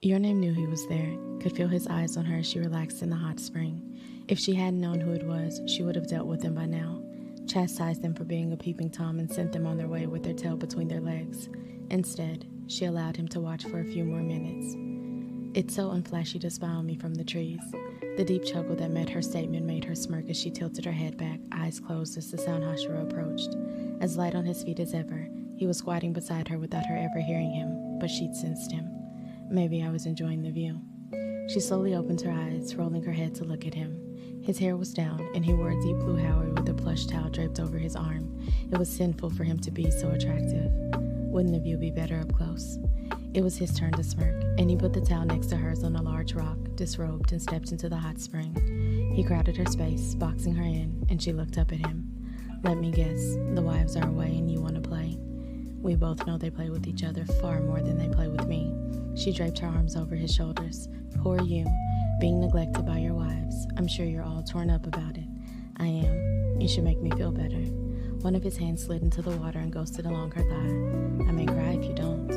Your Name knew he was there, could feel his eyes on her as she relaxed in the hot spring. If she hadn't known who it was, she would have dealt with him by now, chastised them for being a peeping Tom and sent them on their way with their tail between their legs. Instead, she allowed him to watch for a few more minutes. "It's so unflashy to spy on me from the trees." The deep chuckle that met her statement made her smirk as she tilted her head back, eyes closed as the sound Hashira approached. As light on his feet as ever, he was squatting beside her without her ever hearing him, but she'd sensed him. Maybe I was enjoying the view. She slowly opened her eyes, rolling her head to look at him. His hair was down, and he wore a deep blue Howie with a plush towel draped over his arm. It was sinful for him to be so attractive. Wouldn't the view be better up close? It was his turn to smirk, and he put the towel next to hers on a large rock, disrobed, and stepped into the hot spring. He crowded her space, boxing her in, and she looked up at him. "Let me guess, the wives are away and you want to play?" "We both know they play with each other far more than they play with me." She draped her arms over his shoulders. "Poor you, being neglected by your wives. I'm sure you're all torn up about it." "I am. You should make me feel better." One of his hands slid into the water and ghosted along her thigh. "I may cry if you don't."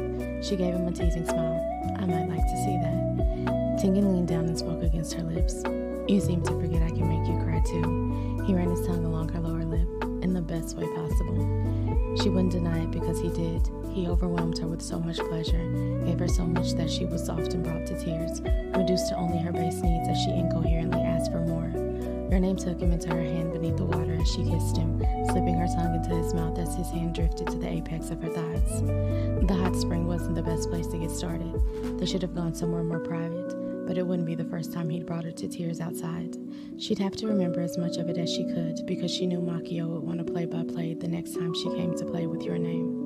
She gave him a teasing smile. "I might like to see that." Tengen leaned down and spoke against her lips. "You seem to forget I can make you cry too." He ran his tongue along her lower lip, in the best way possible. She wouldn't deny it because he did. He overwhelmed her with so much pleasure, gave her so much that she was often brought to tears, reduced to only her base needs as she incoherently asked for more. Your Name took him into her hand beneath the water as she kissed him, slipping her tongue into his mouth as his hand drifted to the apex of her thighs. The hot spring wasn't the best place to get started. They should have gone somewhere more private, but it wouldn't be the first time he'd brought her to tears outside. She'd have to remember as much of it as she could because she knew Makio would want to play by play the next time she came to play with Your Name.